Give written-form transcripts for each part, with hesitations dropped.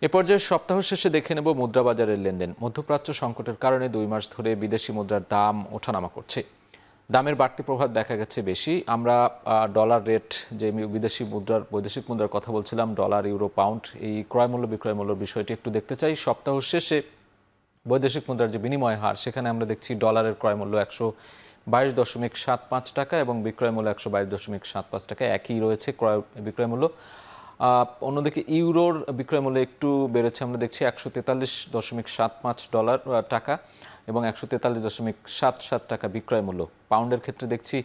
এ পর্যায়ে সপ্তাহ শেষে দেখে নেব মুদ্রা বাজারের লেনদেন। মধ্যপ্রাচ্য সংকটের কারণে 2 মাস ধরে বিদেশি মুদ্রার দাম ওঠানামা করছে। দামের বাড়তি প্রভাব দেখা গেছে বেশি। আমরা ডলার রেট, যে বিদেশি মুদ্রার বৈদেশিক মুদ্রার কথা বলছিলাম, ডলার, ইউরো, পাউন্ড, এই ক্রয় মূল্য বিক্রয় মূল্যের বিষয়টি একটু দেখতে চাই। সপ্তাহ শেষে বৈদেশিক মুদ্রার যে বিনিময় হার, সেখানে আমরা দেখছি ডলারের ক্রয় মূল্য 122.75 টাকা এবং বিক্রয় মূল্য 122.75 টাকা, একই রয়েছে ক্রয় বিক্রয় মূল্য। অন্যদিকে ইউরোর বিক্রয় মূল্য একটু বেড়েছে, আমরা দেখছি 143.75 টাকা এবং 143.77 টাকা বিক্রয় মূল্য। পাউন্ডের ক্ষেত্রে দেখছি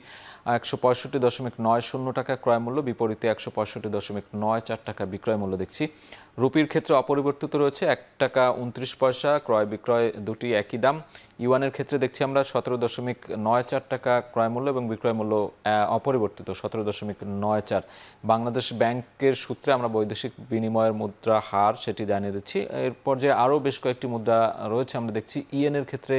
165.90 টাকা ক্রয় মূল্য, বিপরীতে 165.94 টাকা বিক্রয় মূল্য দেখছি। রুপির ক্ষেত্রে অপরিবর্তিত রয়েছে 1 টাকা 29 পয়সা, ক্রয় বিক্রয় দুটি একই দাম। ইউয়ানের ক্ষেত্রে দেখছি আমরা 17.94 টাকা ক্রয় মূল্য এবং বিক্রয় মূল্য অপরিবর্তিত 17.94। বাংলাদেশ ব্যাংকের সূত্রে আমরা বৈদেশিক বিনিময়ের মুদ্রা হার সেটি জানিয়ে দিচ্ছি। এরপর যে আরও বেশ কয়েকটি মুদ্রা রয়েছে, আমরা দেখছি ইয়েনের ক্ষেত্রে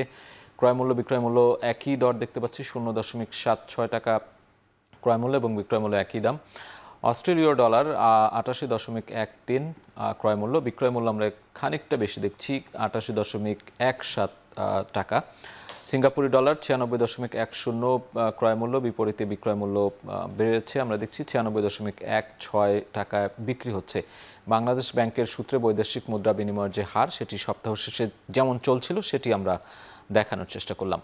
ক্রয় মূল্য বিক্রয় মূল্য একই দর দেখতে পাচ্ছি, 0.76 টাকা ক্রয় মূল্য এবং বিক্রয় মূল্য একই দাম। অস্ট্রেলীয় ডলার 88.13 ক্রয় মূল্য, বিক্রয় মূল্য আমরা খানিকটা বেশি দেখছি, 88.17 টাকা। সিঙ্গাপুরি ডলার 96.10 ক্রয় মূল্য, বিপরীতে বিক্রয় মূল্য বেড়েছে, আমরা দেখছি 96.16 টাকায় বিক্রি হচ্ছে। বাংলাদেশ ব্যাংকের সূত্রে বৈদেশিক মুদ্রা বিনিময়ের যে হার, সেটি সপ্তাহ শেষে যেমন চলছিল সেটি আমরা দেখানোর চেষ্টা করলাম।